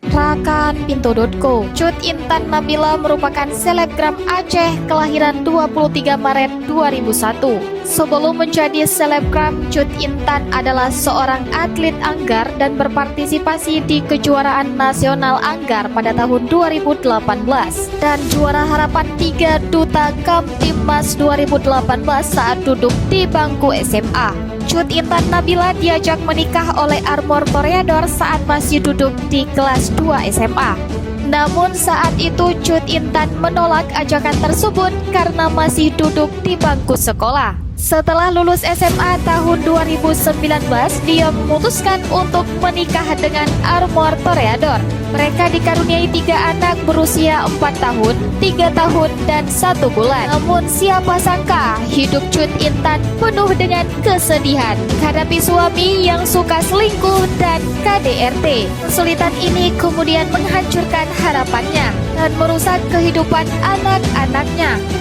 Rakan.co. Cut Intan Nabila merupakan selebgram Aceh kelahiran 23 Maret 2001. Sebelum menjadi selebgram, Cut Intan adalah seorang atlet anggar dan berpartisipasi di kejuaraan nasional anggar pada tahun 2018 dan juara harapan 3 Duta Kamtimnas 2018 saat duduk di bangku SMA. Cut Intan Nabila diajak menikah oleh Armor Toreador saat masih duduk di kelas 2 SMA. Namun saat itu Cut Intan menolak ajakan tersebut karena masih duduk di bangku sekolah. Setelah lulus SMA tahun 2019, dia memutuskan untuk menikah dengan Armor Toreador. Mereka dikaruniai 3 anak berusia 4 tahun, 3 tahun, dan 1 bulan. Namun siapa sangka hidup Cut Intan penuh dengan kesedihan menghadapi suami yang suka selingkuh dan KDRT. Kesulitan ini kemudian menghancurkan harapannya dan merusak kehidupan anak-anaknya.